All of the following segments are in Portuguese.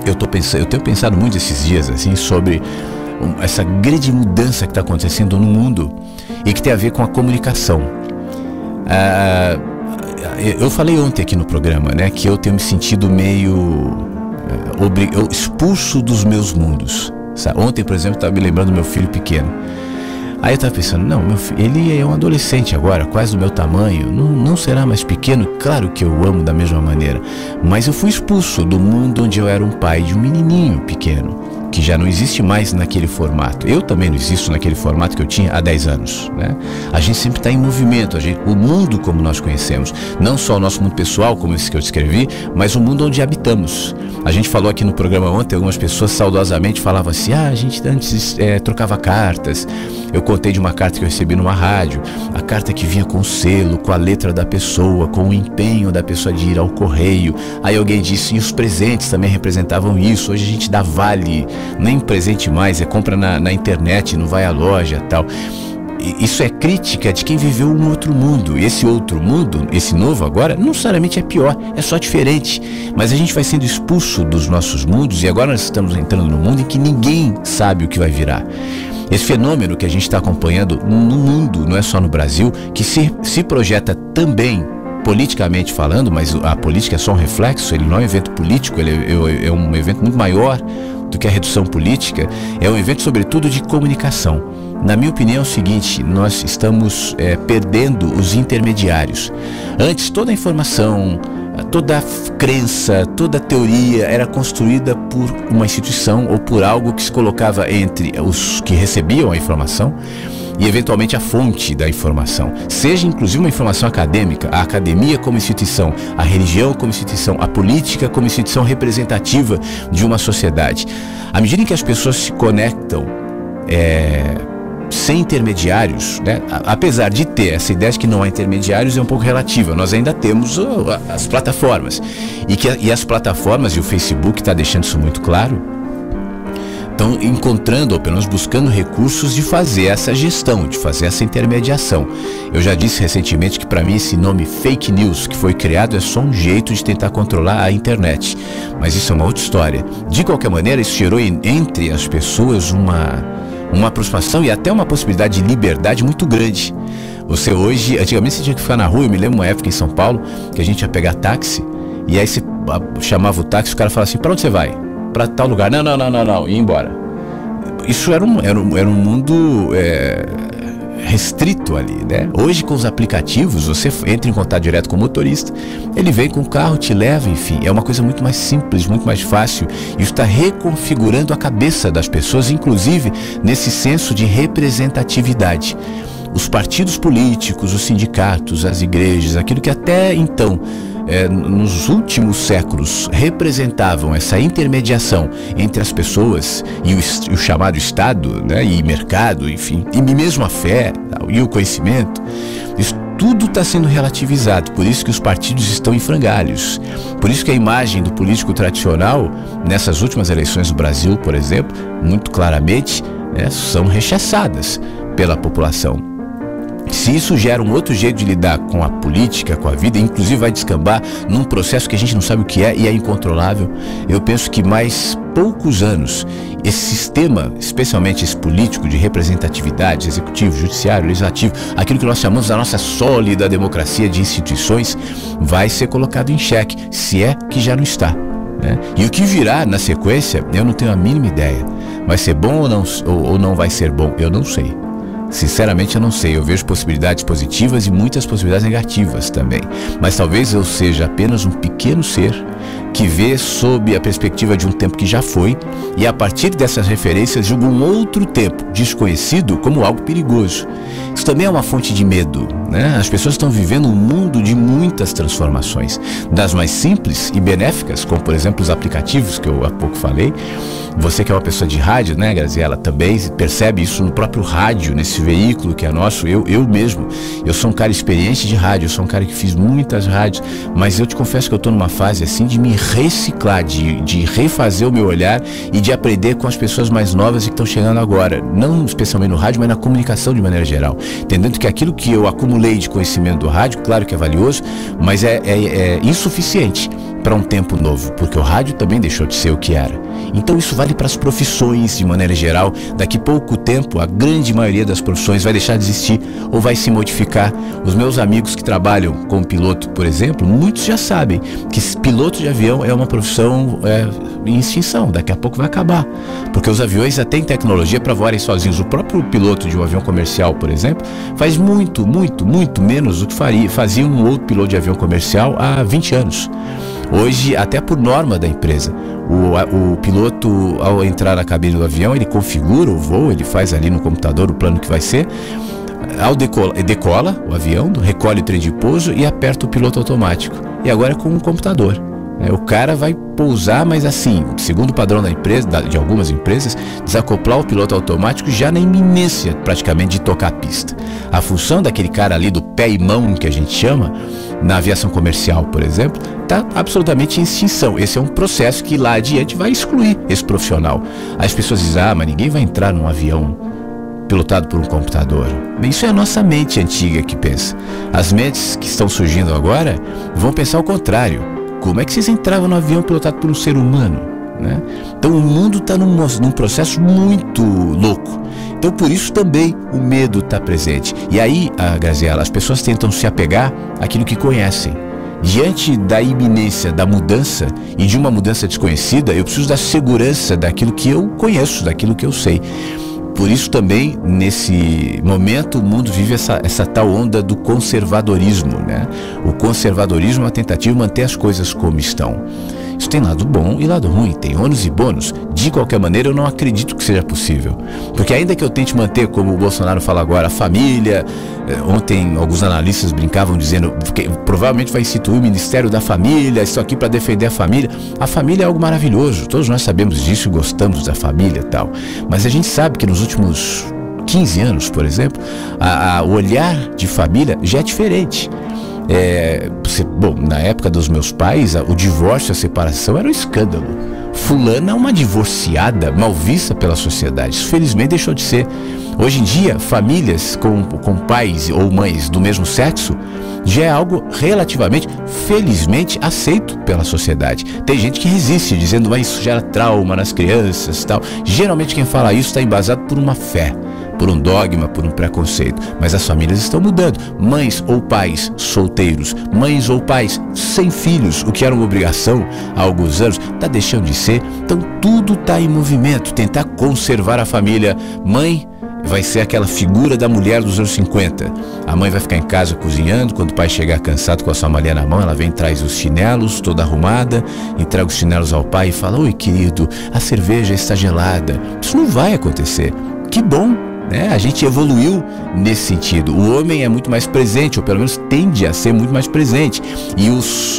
eu tenho pensado muito esses dias assim sobre essa grande mudança que está acontecendo no mundo e que tem a ver com a comunicação. Eu falei ontem aqui no programa, né, que eu tenho me sentido meio expulso dos meus mundos. Sabe? Ontem, por exemplo, eu estava me lembrando do meu filho pequeno. Aí eu estava pensando, não, meu filho, ele é um adolescente agora, quase do meu tamanho, não será mais pequeno. Claro que eu amo da mesma maneira, mas eu fui expulso do mundo onde eu era um pai de um menininho pequeno, que já não existe mais naquele formato. Eu também não existo naquele formato que eu tinha há 10 anos, né? A gente sempre está em movimento, o mundo como nós conhecemos, não só o nosso mundo pessoal, como esse que eu descrevi, mas o mundo onde habitamos. A gente falou aqui no programa ontem, algumas pessoas saudosamente falavam assim, a gente antes trocava cartas. Eu contei de uma carta que eu recebi numa rádio, a carta que vinha com o selo, com a letra da pessoa, com o empenho da pessoa de ir ao correio. Aí alguém disse, e os presentes também representavam isso. Hoje a gente dá vale, nem presente mais, compra na internet, não vai à loja e tal. Isso é crítica de quem viveu um outro mundo. E esse outro mundo, esse novo agora, não necessariamente é pior, é só diferente. Mas a gente vai sendo expulso dos nossos mundos e agora nós estamos entrando num mundo em que ninguém sabe o que vai virar. Esse fenômeno que a gente está acompanhando no mundo, não é só no Brasil, que se projeta também politicamente falando, mas a política é só um reflexo, ele não é um evento político, ele é um evento muito maior do que a redução política, é um evento sobretudo de comunicação. Na minha opinião é o seguinte, nós estamos perdendo os intermediários. Antes toda a informação, toda a crença, toda a teoria era construída por uma instituição ou por algo que se colocava entre os que recebiam a informação e eventualmente a fonte da informação, seja inclusive uma informação acadêmica, a academia como instituição, a religião como instituição, a política como instituição representativa de uma sociedade. À medida em que as pessoas se conectam sem intermediários, né? Apesar de ter essa ideia de que não há intermediários, é um pouco relativa. Nós ainda temos as plataformas e as plataformas, e o Facebook está deixando isso muito claro, estão encontrando, ou pelo menos buscando recursos de fazer essa gestão, de fazer essa intermediação. Eu já disse recentemente que para mim esse nome fake news que foi criado é só um jeito de tentar controlar a internet, mas isso é uma outra história. De qualquer maneira, isso gerou entre as pessoas uma aproximação e até uma possibilidade de liberdade muito grande. Você hoje, antigamente você tinha que ficar na rua. Eu me lembro uma época em São Paulo que a gente ia pegar táxi e aí você chamava o táxi, o cara falava assim, para onde você vai? Para tal lugar. Não, ia embora. Isso era um mundo restrito ali, né? Hoje com os aplicativos você entra em contato direto com o motorista, ele vem com o carro, te leva, enfim, é uma coisa muito mais simples, muito mais fácil. Isso está reconfigurando a cabeça das pessoas, inclusive nesse senso de representatividade. Os partidos políticos, os sindicatos, as igrejas, aquilo que até então nos últimos séculos representavam essa intermediação entre as pessoas e o chamado Estado, né, e mercado, enfim, e mesmo a fé e o conhecimento, isso tudo está sendo relativizado. Por isso que os partidos estão em frangalhos, por isso que a imagem do político tradicional nessas últimas eleições do Brasil, por exemplo, muito claramente, né, são rechaçadas pela população. Se isso gera um outro jeito de lidar com a política, com a vida, inclusive vai descambar num processo que a gente não sabe o que é e é incontrolável, eu penso que mais poucos anos esse sistema, especialmente esse político de representatividade, executivo, judiciário, legislativo, aquilo que nós chamamos da nossa sólida democracia de instituições, vai ser colocado em xeque, se é que já não está, né? E o que virá na sequência, eu não tenho a mínima ideia. Vai ser bom ou não vai ser bom, eu não sei. Sinceramente eu não sei, eu vejo possibilidades positivas e muitas possibilidades negativas também. Mas talvez eu seja apenas um pequeno ser que vê sob a perspectiva de um tempo que já foi e a partir dessas referências julga um outro tempo desconhecido como algo perigoso. Isso também é uma fonte de medo, né? As pessoas estão vivendo um mundo de muitas transformações, das mais simples e benéficas, como por exemplo os aplicativos que eu há pouco falei. Você que é uma pessoa de rádio, né, Graziela, também percebe isso no próprio rádio, nesse veículo que é nosso. Eu mesmo, eu sou um cara experiente de rádio, eu sou um cara que fiz muitas rádios, mas eu te confesso que eu estou numa fase assim de me reciclar, de refazer o meu olhar e de aprender com as pessoas mais novas que estão chegando agora, não especialmente no rádio, mas na comunicação de maneira geral, entendendo que aquilo que eu acumulei de conhecimento do rádio, claro que é valioso, mas é insuficiente para um tempo novo, porque o rádio também deixou de ser o que era. Então isso vale para as profissões de maneira geral. Daqui pouco tempo, a grande maioria das profissões vai deixar de existir ou vai se modificar. Os meus amigos que trabalham como piloto, por exemplo, muitos já sabem que piloto de avião é uma profissão em extinção, daqui a pouco vai acabar, porque os aviões já têm tecnologia para voarem sozinhos. O próprio piloto de um avião comercial, por exemplo, faz muito menos do que fazia um outro piloto de avião comercial há 20 anos. Hoje, até por norma da empresa, o piloto, ao entrar na cabine do avião, ele configura o voo, ele faz ali no computador o plano que vai ser. Ao decola o avião, recolhe o trem de pouso e aperta o piloto automático. E agora é com um computador. O cara vai pousar, mas assim, segundo o padrão da empresa, de algumas empresas, desacoplar o piloto automático já na iminência, praticamente, de tocar a pista. A função daquele cara ali do pé e mão, que a gente chama, na aviação comercial, por exemplo, está absolutamente em extinção. Esse é um processo que lá adiante vai excluir esse profissional. As pessoas dizem, mas ninguém vai entrar num avião pilotado por um computador. Isso é a nossa mente antiga que pensa. As mentes que estão surgindo agora vão pensar o contrário. Como é que vocês entravam no avião pilotado por um ser humano? Né? Então o mundo está num processo muito louco. Então por isso também o medo está presente. E aí, Graziela, as pessoas tentam se apegar àquilo que conhecem. Diante da iminência da mudança e de uma mudança desconhecida, eu preciso da segurança daquilo que eu conheço, daquilo que eu sei. Por isso também, nesse momento, o mundo vive essa tal onda do conservadorismo, né? O conservadorismo é uma tentativa de manter as coisas como estão. Isso tem lado bom e lado ruim, tem ônus e bônus. De qualquer maneira, eu não acredito que seja possível. Porque ainda que eu tente manter, como o Bolsonaro fala agora, a família... Ontem, alguns analistas brincavam dizendo que provavelmente vai instituir o Ministério da Família, isso aqui para defender a família. A família é algo maravilhoso, todos nós sabemos disso e gostamos da família e tal. Mas a gente sabe que nos últimos 15 anos, por exemplo, o olhar de família já é diferente. Bom, na época dos meus pais, o divórcio, a separação era um escândalo. Fulana é uma divorciada, mal vista pela sociedade. Isso felizmente deixou de ser. Hoje em dia, famílias com pais ou mães do mesmo sexo já é algo relativamente, felizmente, aceito pela sociedade. Tem gente que resiste, dizendo que isso gera trauma nas crianças e tal. Geralmente quem fala isso está embasado por uma fé, por um dogma, por um preconceito. Mas as famílias estão mudando. Mães ou pais solteiros, mães ou pais sem filhos, o que era uma obrigação há alguns anos, está deixando de ser. Então tudo está em movimento. Tentar conservar a família. Mãe vai ser aquela figura da mulher dos anos 50. A mãe vai ficar em casa cozinhando, quando o pai chegar cansado com a sua malha na mão, ela vem e traz os chinelos, toda arrumada, entrega os chinelos ao pai e fala: oi querido, a cerveja está gelada. Isso não vai acontecer. Que bom, né? A gente evoluiu nesse sentido. O homem é muito mais presente, ou pelo menos tende a ser muito mais presente.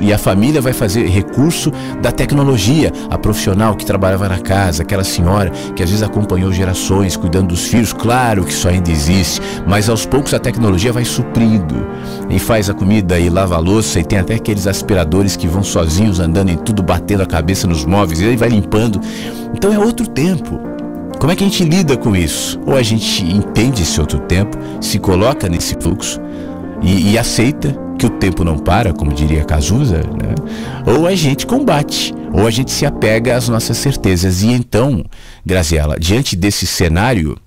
E a família vai fazer recurso da tecnologia. A profissional que trabalhava na casa, aquela senhora que às vezes acompanhou gerações cuidando dos filhos, claro que isso ainda existe, mas aos poucos a tecnologia vai suprindo. E faz a comida e lava a louça, e tem até aqueles aspiradores que vão sozinhos andando em tudo, batendo a cabeça nos móveis, e aí vai limpando. Então é outro tempo. Como é que a gente lida com isso? Ou a gente entende esse outro tempo, se coloca nesse fluxo e aceita que o tempo não para, como diria Cazuza, né? Ou a gente combate, ou a gente se apega às nossas certezas. E então, Graziela, diante desse cenário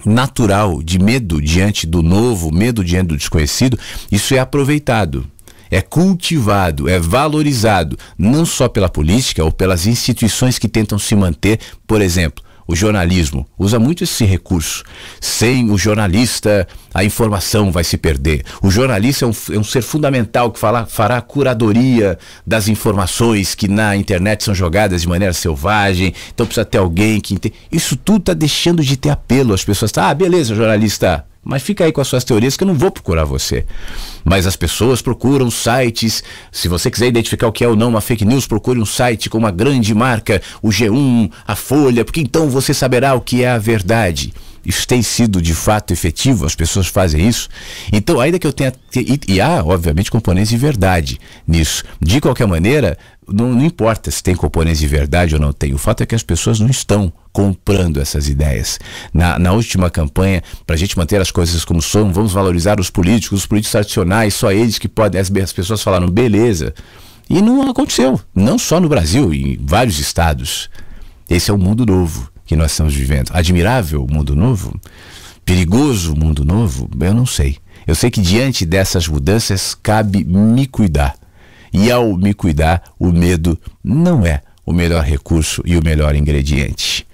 natural de medo diante do novo, medo diante do desconhecido, isso é aproveitado. É cultivado, é valorizado, não só pela política ou pelas instituições que tentam se manter. Por exemplo, o jornalismo usa muito esse recurso. Sem o jornalista, a informação vai se perder. O jornalista é um ser fundamental que fará a curadoria das informações que na internet são jogadas de maneira selvagem. Então precisa ter alguém que entende. Isso tudo está deixando de ter apelo. As pessoas estão, beleza, jornalista, mas fica aí com as suas teorias que eu não vou procurar você. Mas as pessoas procuram sites. Se você quiser identificar o que é ou não uma fake news, procure um site com uma grande marca, o G1, a Folha, porque então você saberá o que é a verdade. Isso tem sido de fato efetivo, as pessoas fazem isso. Então, ainda que eu tenha... E há, obviamente, componentes de verdade nisso. De qualquer maneira, não importa se tem componentes de verdade ou não tem. O fato é que as pessoas não estão comprando essas ideias. Na última campanha, para a gente manter as coisas como são, vamos valorizar os políticos tradicionais, só eles que podem. As pessoas falaram, beleza, E não aconteceu, não só no Brasil, em vários estados. Esse é o mundo novo que nós estamos vivendo. Admirável mundo novo? Perigoso mundo novo? Eu não sei. Eu sei que diante dessas mudanças cabe me cuidar. E ao me cuidar, o medo não é o melhor recurso e o melhor ingrediente.